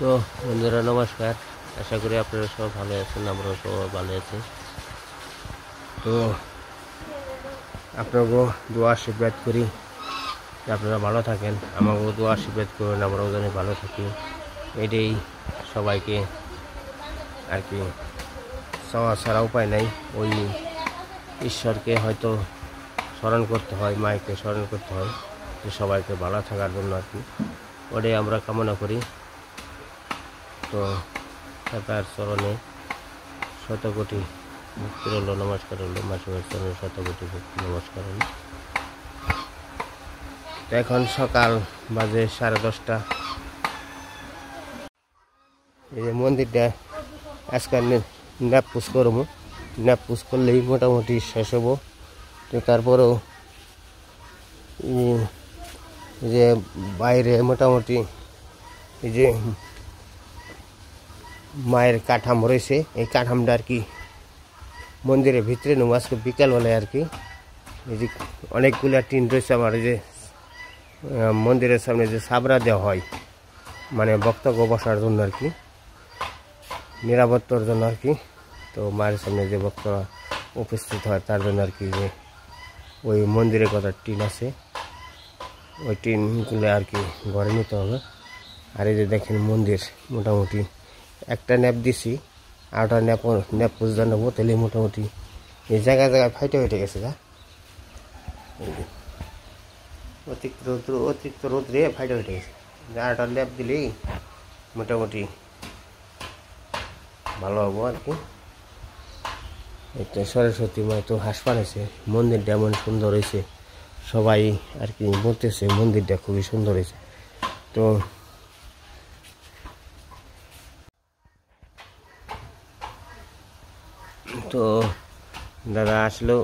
তো বন্ধুরা নমস্কার, আশা করি আপনারা সব ভালো আছেন, আমরাও সব ভালো আছি। তো আপনাকেও দোয়া আশীর্বাদ করি যে আপনারা ভালো থাকেন, আমাকেও দোয়া আশীর্বাদ করুন, আমরাও যেন ভালো থাকি। এটাই সবাইকে আর কি চাওয়া ছাড়া উপায় নাই। ওই ঈশ্বরকে হয়তো স্মরণ করতে হয়, মাকে স্মরণ করতে হয় যে সবাইকে ভালো থাকার জন্য আর কি, ওটাই আমরা কামনা করি। তো তার চরণে শতকোটি ভক্তি রইল, নমস্কার হলো, মাসিমের চরণে শতকোটি ভক্তি নমস্কার হলো। তো এখন সকাল বাজে 10:30। এই যে মন্দিরটা আজকাল ন্যাপ পুষ করবো, ন্যাপ পুষ করলেই মোটামুটি শেষ হবো। তো তারপরেও এই যে বাইরে মোটামুটি এই যে মায়ের কাঠাম রয়েছে, এই কাঠামটা আর কি মন্দিরের ভিতরে নেবো আজকে বিকালবেলায় আর কি। এই যে অনেকগুলো টিন রয়েছে আমার, এই যে মন্দিরের সামনে যে সাবরা দেওয়া হয়, মানে বক্তব্য বসার জন্য আর কি, নিরাপত্তার জন্য আর কি। তো মায়ের সামনে যে বক্তরা উপস্থিত হয় তার জন্য আর কি, যে ওই মন্দিরের কথা টিন আছে, ওই টিনগুলো আর কি ঘরে নিতে হবে। আর এই যে দেখেন মন্দির মোটামুটি একটা ন্যাপ দিছি, আরটা ন্যাপ পুজো নেবো, তাহলে মোটামুটি এই জায়গায় জায়গায় ফাইটে গেছে গা, অতিরিক্ত রোদ্রে ফাইটে গেছে। আরটা ন্যাপ দিলেই মোটামুটি ভালো হবো আর কি। এটা সরস্বতী মা তো হাঁস পানেছে, মন্দিরটা এমন সুন্দর হয়েছে, সবাই আর কি বলতেছে মন্দিরটা খুবই সুন্দর হয়েছে। তো দাদা আসলেও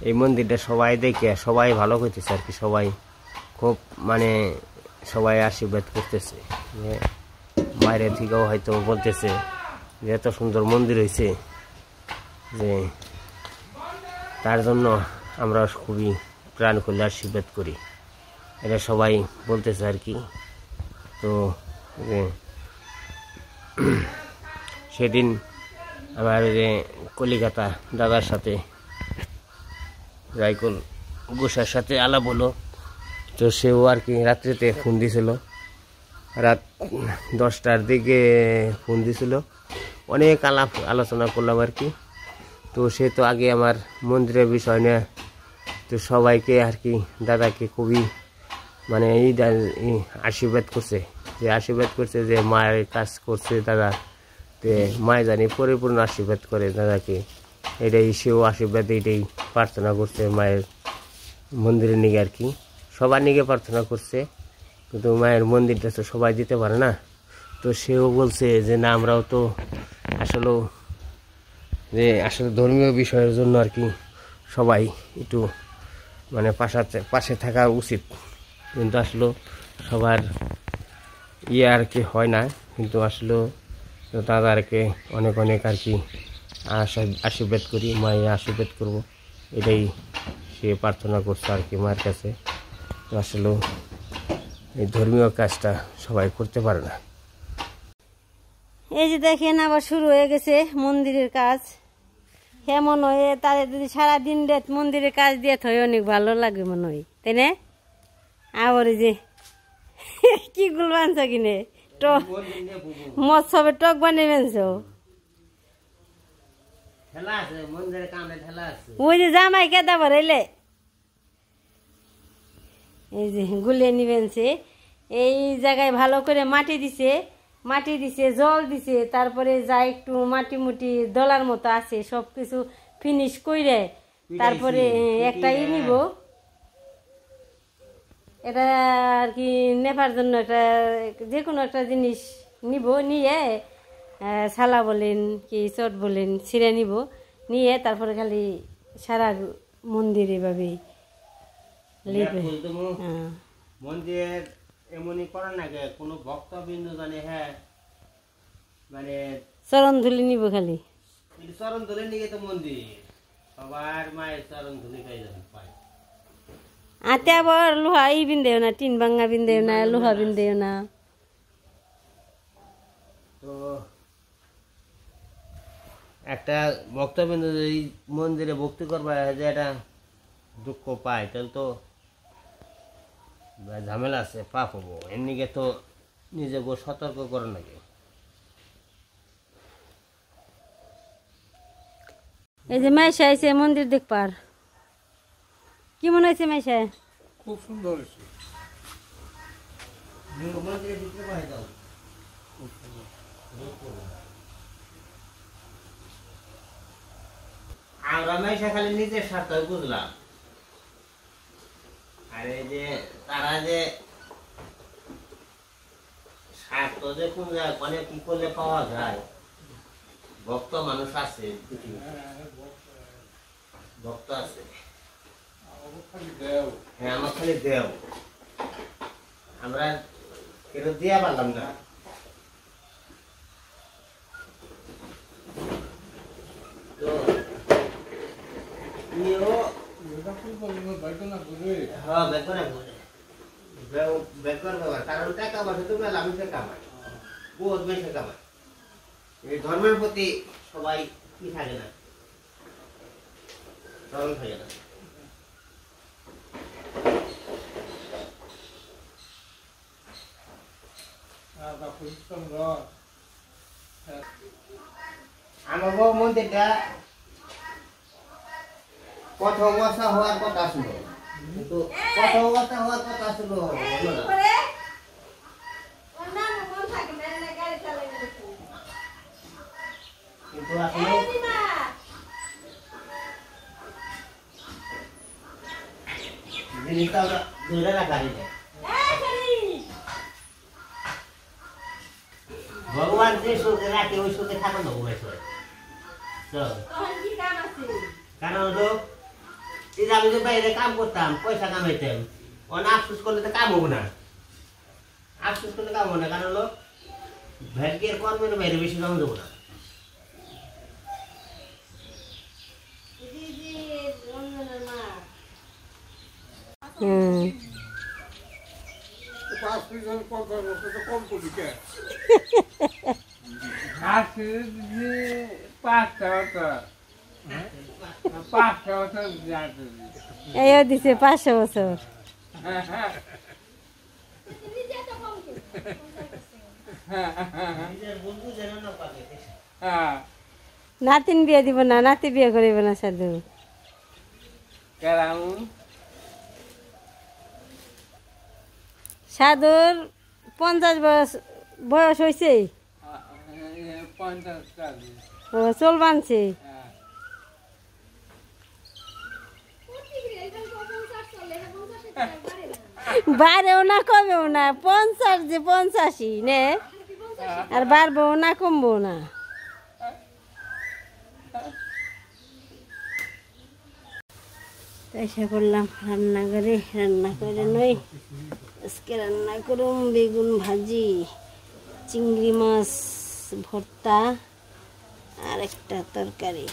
এই মন্দিরটা সবাই দেখে সবাই ভালো করতেছে আর কি, সবাই খুব মানে সবাই আশীর্বাদ করতেছে, বাইরে থেকেও হয়তো বলতেছে যে এত সুন্দর মন্দির হয়েছে, যে তার জন্য আমরা খুবই প্রাণ খুলে আশীর্বাদ করি, এটা সবাই বলতেছে আর কি। তো সেদিন আমার যে কলিকাতা দাদার সাথে রাইকুল গোসার সাথে আলাপ হলো, তো সেও আর কি রাত্রিতে ফোন দিছিল, রাত 10টার দিকে ফোন দিছিল, অনেক আলোচনা করলাম আর কি। তো সে তো আগে আমার মন্দিরের বিষয় নিয়ে তো সবাইকে আর কি দাদাকে খুবই মানে এই আশীর্বাদ করছে যে মায়ের কাজ করছে দাদা, তে মায় জানি পরিপূর্ণ আশীর্বাদ করে দাদাকে, এটাই সেও আশীর্বাদ এইটাই প্রার্থনা করছে মায়ের মন্দিরের নিগে আর কি, সবার নিগে প্রার্থনা করছে। কিন্তু মায়ের মন্দিরটা তো সবাই দিতে পারে না, তো সেও বলছে যে না আমরাও তো আসলে ধর্মীয় বিষয়ের জন্য আর কি সবাই একটু মানে পাশে থাকা উচিত, কিন্তু আসলে সবার আর কি হয় না, কিন্তু আসলে দাদারকে অনেক আর কি আশীর্বাদ করি, মায়ের আশীর্বাদ করবো, এটাই সে প্রার্থনা করছে আর কি মায়ের কাছে। তো আসলে এই ধর্মীয় কাজটা সবাই করতে পারে না। এই যে দেখেন আবার শুরু হয়ে গেছে মন্দিরের কাজ, কেমন হয়ে তাদের যদি সারাদিন রাত মন্দিরের কাজ দিয়ে থই অনেক ভালো লাগে মনে হয়, তাই না? আবার এই যে কি গুল বানছ কিনে মৎসবের টক বানিয়ে বানছ, ওই যে জামাই কেদা ভরাইলে এই যে গুলিয়ে নিবেনছে, এই জায়গায় ভালো করে মাটি দিছে জল দিছে, তারপরে যা একটু মাটি মুটি দলার মতো আছে সব কিছু ফিনিশ কইরে তারপরে একটা নিব, এটা আর কি নেবার জন্য একটা যে কোনো একটা জিনিস নিব, নিয়ে ছালা বলেন কি চট বলেন ছিঁড়ে নিব, নিয়ে তারপরে খালি সারা মন্দির এভাবে মন্দির এমনই করা নাকি কোনো ভক্তবৃন্দ জানে, হ্যাঁ মানে চরণ ধুলি নিব, খালি চরণ ধুলি নিয়ে তো মন্দির সবার মায়ের চরণ ধুলি পায়। আতে আবার লোহা বিন্দেও না, টিন ভাঙ্গা বিন্দেও না, লোহা বিন্দেও না, তো একটা ভক্তবৃন্দ যদি মন্দিরে ভক্তি করবা যে এটা দুঃখ পায় তাহলে তো ঝামেলা আছে, পাপ হবো। এমনিকে তো নিজেকে সতর্ক করে নাকি। এই যে মাইশা আইছে মন্দির দেখবার, কি মনে হয়েছে মাইশা? খুব সুন্দর হয়েছে। আমরা মাইশা খালি নিজের স্বার্থ বুঝলাম, আর এই যে তারা যে স্বার্থ যে কোন জায়গায় মানে কি করলে পাওয়া যায়। ভক্ত মানুষ আছে, ভক্ত আছে, হ্যাঁ আমার খালি দেও, আমরা কেন দিয়া পারলাম না। তো কারণ টাকা পয়সা তো মেলা আমি কামাই, বহুত বেশি কামাই। এই ধর্মের প্রতি সবাই কি থাকে না, ধর্ম থাকে না। আমার মন্দিরটা প্রথম অবস্থা হওয়ার কথা ছিল, কিন্তু প্রথম অবস্থা হওয়ার কথা ছিল কিন্তু আসলে জিনিসটা ধরে রাখা যায়। ভগবান যে সুখে রাখে ওই সুখে থাকো না বলেছে। কারণ হলো এই যে আমি যে বাইরে কাম করতাম, পয়সা কামাইতাম, অনেক আফসোস করলে তো কাম হবো না, আফসোস করলে কাম হবো না। কারণ হলো ভাগ্যের কর্মের বাইরে বেশি কাম দেবো না। এই দিছে 500 বছর। নাতিন বিয়ে দিব না, নাতি বিয়ে করিব না সাধু। সাধুর 50 বয়স হয়েছে, চল বানছে। বাড়েও না কমেও না, 50 যে 85 নে, আর বাড়বো না কমবো না। চেষ্টা করলাম রান্নাঘরে, রান্না করে নই আজকে রান্না করুম বেগুন ভাজি, চিংড়ি মাছ ভর্তা আর একটা তরকারি।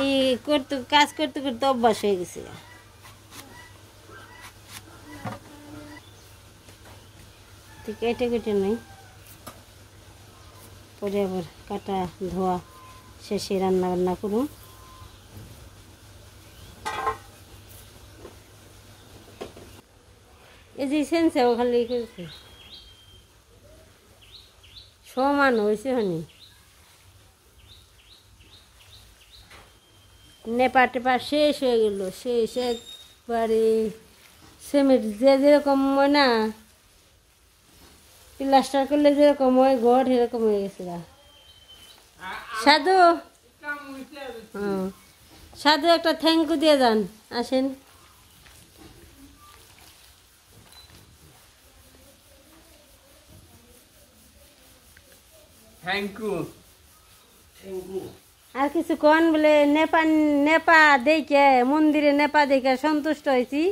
এই কাজ করতে করতে অভ্যাস হয়ে গেছে। কেটে কেটে নেই, পরে আবার কাটা ধোয়া শেষে রান্না বান্না করুন। এই যে সেন্সেও খালি করেছে, সমান হয়েছে হনি। নেপা টেপা শেষ হয়ে গেল, শেষ একবারে সিমেন্ট যে যেরকম হয় না, প্লাস্টার করলে যেরকম হয় ঘর সেরকম হয়ে গেছে। সাধু, সাধু একটা থ্যাংক ইউ দিয়ে যান, আসেন। Thank you. আর কিছু কন বলে নেপা দেখে মন্দিরে নেপা দেখে সন্তুষ্ট হয়েছি,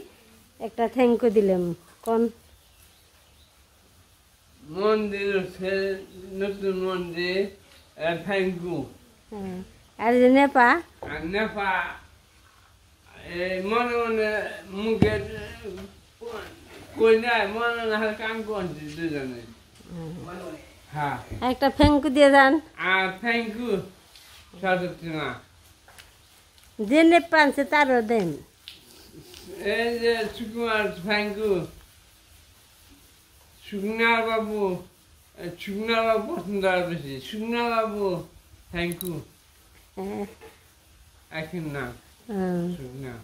একটা থ্যাংক ইউ দিলাম কন। মন্দির নতুন মন্দির, থ্যাংক ইউ। আর যে নেপা আর নেপা মনে মনে মুখের কই নাই মনে মনে কাম করছে দুজনে। হ্যাঁ একটা ফেঙ্কু দিয়ে যান। আর থ্যাংক ইউ সরস্বতী মা। যে নেপা আনছে তারও দেন। এই যে সুকুমার থ্যাংক ইউ। সুকুমার বাবু পছন্দ আর বেশি। সুকুমার বাবু থ্যাংক ইউ। এখন না সুকুমার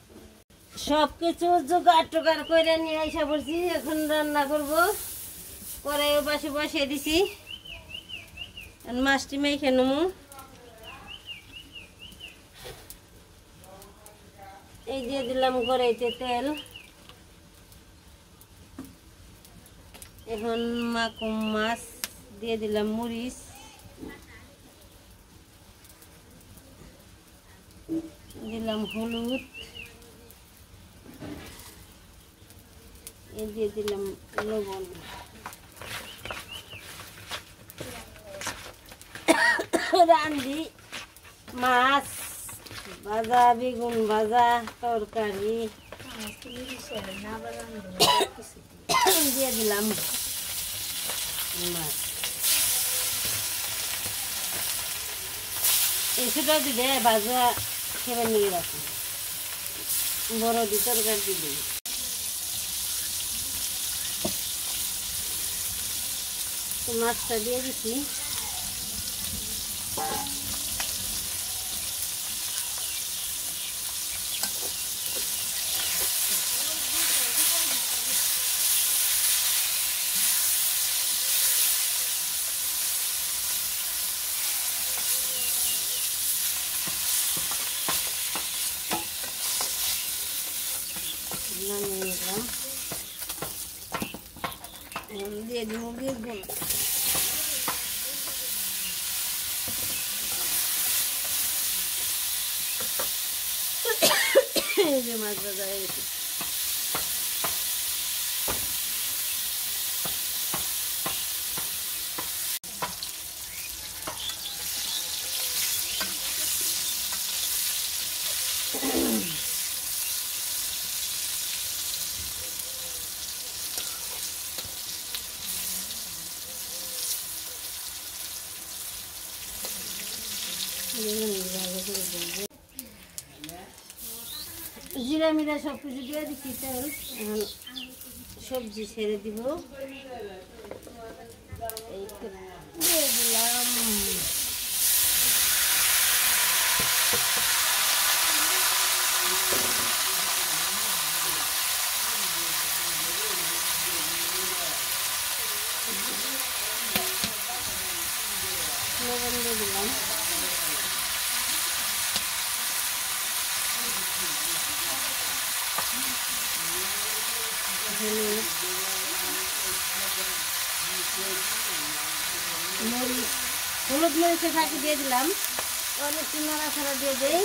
সব কিছু জোগাড় টোগাড় করে নিয়ে এসে পড়ছি। এখন রান্না করব। কড়াইও পাশে বসিয়ে দিছি। মাছটি মেখে নেবো। এই দিয়ে দিলাম কড়াইতে তেল। এখন মাকুম মাছ দিয়ে দিলাম মরিচ, দিলাম হলুদ, এই দিয়ে দিলাম লবণ। রান্দি মাছ ভাজা, বেগুন ভাজা, তরকারি দিয়ে দিলাম মাছ। এই ছোটো দিলে ভাজা খেয়ে নিয়ে রাখুন, বড় দি তরকারি দিয়ে দিই। মাছটা দিয়ে দিচ্ছি। নামিয়ে নিলাম। দিয়ে দিব বেগুন। এই যে মাছ ভাজা হয়ে গেছে। জিরা মিরা সব কিছু দিয়ে দিচ্ছি তেল। এখন সবজি ছেড়ে দিব। এই দিয়ে দিলাম লবণ, দিয়ে দিলাম মরিচ, হলুদ মরিচের ফাঁকি দিয়ে দিলাম। অনেক নাড়াচাড়া দিয়ে দেই।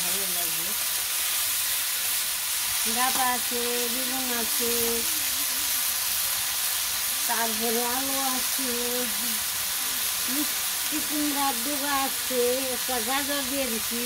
ভালো লাগবে। ডাটা আছে, বেগুন আছে, তারপরে আলু আছে, মিষ্টি কুমড়ার ডোগা আছে, একটা গাজর দিয়ে দিচ্ছি।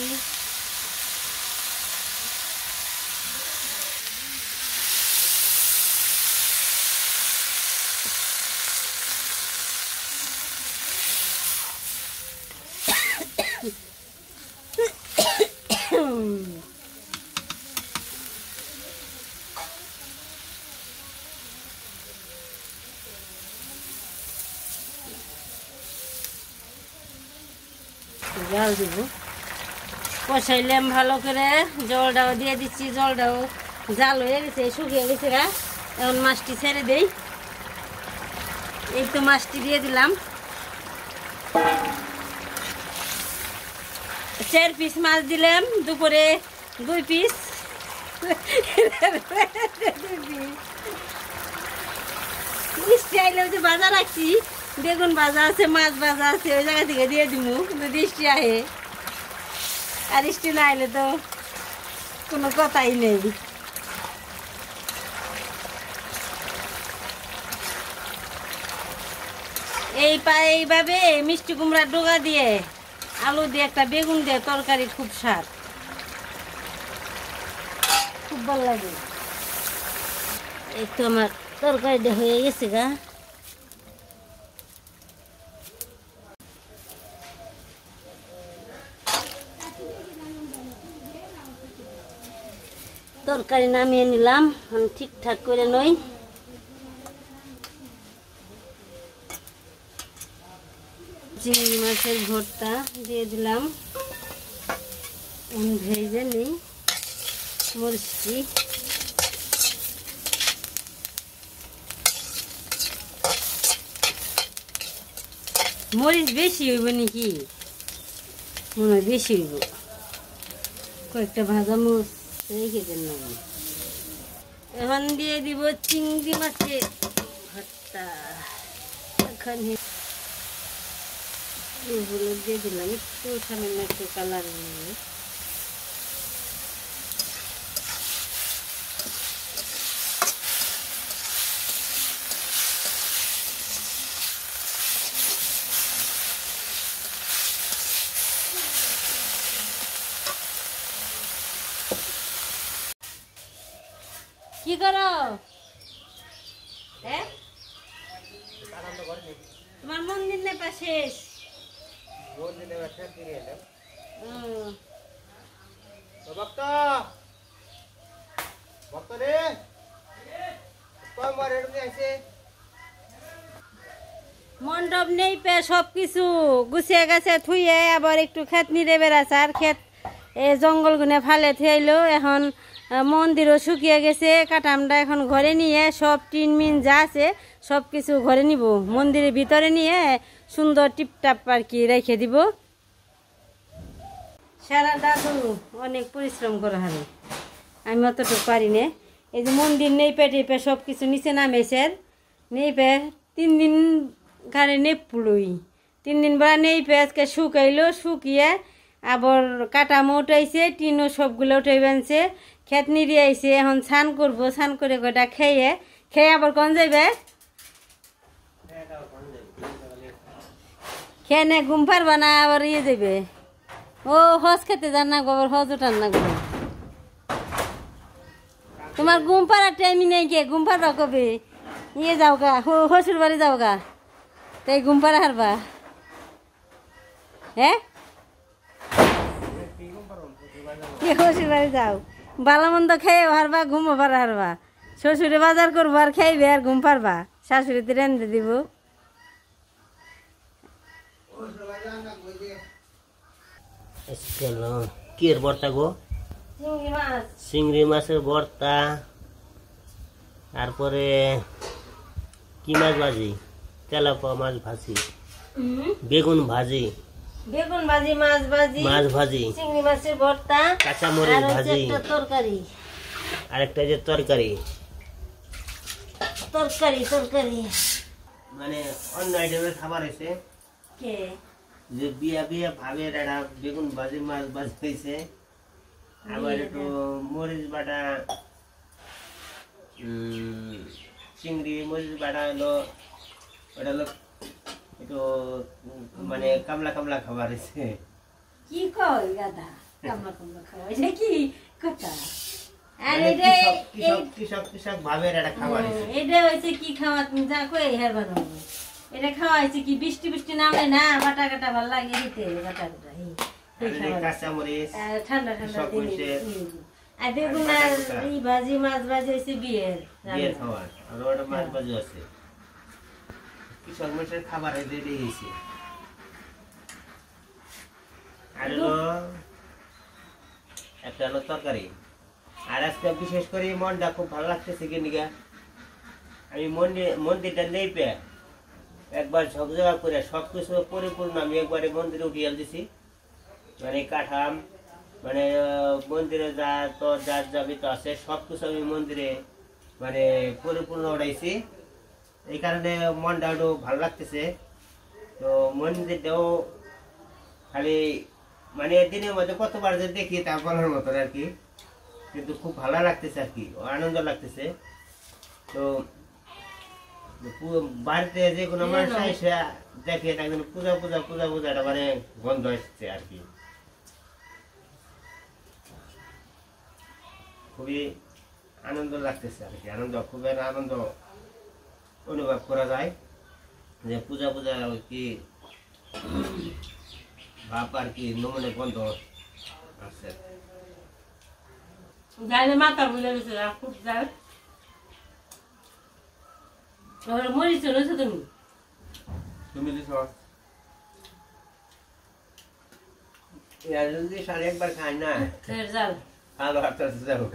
জল দিব, কষাইলাম ভালো করে। জলটাও দিয়ে দিচ্ছি। জলটাও জাল হয়ে গেছে, শুকিয়ে গেছে গা। এখন মাছটি ছেড়ে দেই। এই তো মাছটি দিয়ে দিলাম। 4 পিস মাছ দিলাম, দুপুরে 2 পিস। মিষ্টি আইলেও যে বাজার রাখছি বেগুন ভাজা আছে, মাছ ভাজা আছে, ওই জায়গা থেকে দিয়ে দিব, কিন্তু বৃষ্টি আহে, আর বৃষ্টি না এলে তো কোনো কথাই নেই। এইভাবে মিষ্টি কুমড়া ডোগা দিয়ে আলু দিয়ে একটা বেগুন দিয়ে তরকারি খুব স্বাদ, খুব ভালো লাগে। এই তো আমার তরকারিটা হয়ে গেছে গা। তরকারি নামিয়ে নিলাম, ঠিকঠাক করে নই। চিংড়ি মাছের ভর্তা দিয়ে দিলাম, ভেজে নিই মরিচটি। মরিচ বেশি হইব নাকি? মনে হয় বেশি হইব, কয়েকটা ভাজা মরিচ রেখে দেন না। এখন দিয়ে দিব চিংড়ি মাছের ভর্তা। এখানে হলুদ দিয়ে দিলাম, একটু সামান্য একটু কালার নিয়ে। কি করো? হ্যাঁ, তোমার মন্দির না পাশে? মণ্ডপ নেই পে, সবকিছু গুছিয়ে গেছে, থুয়ে আবার একটু ক্ষেত নিরে বেড়াছে, আর ক্ষেত জঙ্গল গুনে ফালে থইলো। এখন মন্দিরও শুকিয়ে গেছে, কাটামটা এখন ঘরে নিয়ে সব টিন মিন যা আছে সব কিছু ঘরে নিব, মন্দিরের ভিতরে নিয়ে সুন্দর টিপটাপ আর কি রেখে দিব। সারা দাদু অনেক পরিশ্রম করা হবে, আমি অতটুকু পারি না। এই যে মন্দির নেই টেপে সব কিছু নিচে নামেছে, নেই পে 3 দিন ঘরে নেপুলই, 3 দিন বেড়া নেই পে আজকে শুকাইলো, শুকিয়ে আবার কাটামো উঠাইছে, টিনও সবগুলো উঠাই বানছে, ক্ষেত নিয়ে আইছে। এখন স্নান করবো, স্নান করে কটা খেয়ে আবার কোন যাইবে, খেয়ে নে ঘুম পারবা না, আবার ইয়ে যাবে। ও হজ খেতে যান না, গোবর হজ উঠান না গো। তোমার ঘুম পাড়ার টাইমই নেই, কে ঘুম পাড়বা কবে? ইয়ে যাও গা, শ্বশুর বাড়ি যাও গা, তাই ঘুম পাড়া হারবা? হ্যাঁ, শ্বশুর বাড়ি যাও, ভালো মন্দ খেয়ে হারবা, ঘুমো পাড়া হারবা, শ্বশুরে বাজার করবো আর খাইবে আর ঘুম পারবা, শাশুড়িতে রেঁধে দিব। কি এর ভর্তা গো? চিংড়ি মাছের ভর্তা, তারপরে কি মাছ ভাজি? তেলাপোয়া মাছ ভাজি, বেগুন ভাজি, বেগুন ভাজি, মাছ ভাজি, চিংড়ি মাছের ভর্তা, কাঁচা মরিচ ভাজি, তরকারি, আরেকটা যে তরকারি মানে অন্য আইটেমের খাবার হয়েছে। যে বিয়া ভাবের একটা বেগুন ভাজি, মাছ ভাজি হয়েছে, আবার একটু মরিচ বাটা, চিংড়ি মরিচ বাটা হলো, ওটা হলো একটু মানে কামলা খাবার হয়েছে। কি কই গাদা, কামলা খাওয়া, এটা কি কথা? আর কৃষক ভাবের একটা খাবার হয়েছে। এটা হয়েছে কি খাওয়া, তুমি যা কই হেরবার হবে, এটা খাওয়া হয়েছে কি বৃষ্টি নামে না, বাটা কাটা ভালো লাগে দিতে, বাটা কাটা কাঁচা মরিচ, ঠান্ডা আর বেগুন আর ভাজি, মাছ ভাজি হয়েছে বিয়ের খাবার, আর ওটা মাছ ভাজি আছে, কৃষক মানুষের খাবার রেডি হয়েছে। আর একটা হলো তরকারি। আর আজকে বিশেষ করে মনটা খুব ভালো লাগতেছে, কিনিকা আমি মন্দিরটা নেই পেয়ে একবার ঝকঝকা করে সবকিছু পরিপূর্ণ আমি একবারে মন্দিরে উঠিয়ে দিছি, মানে কাঠাম, মানে মন্দিরে যার যাবি তো আছে সবকিছু আমি মন্দিরে মানে পরিপূর্ণ উঠাইছি। এই কারণে মনটা একটু ভালো লাগতেছে। তো মন্দিরটাও খালি মানে দিনের মধ্যে কতবার যে দেখি তা বলার মতন আর কি, কিন্তু খুব ভালো লাগতেছে আর কি, আনন্দ লাগতেছে। তো বাড়িতে যে কোনো মানুষ এসে দেখে একদিন পূজা পূজা পূজা পূজাটা মানে গন্ধ এসছে আর কি, খুবই আনন্দ লাগতেছে আর কি, খুবই আনন্দ অনুভব করা যায় যে পূজা পূজা কি ভাব আর কি, নমুনে গন্ধ আছে। যাইলে মাথা বুঝে গেছে খুব যায় মরিচ রয়েছে তুমি তুমি দিছ যদি সাড়ে একবার খাই না যাও ভালো হাতে যাবো।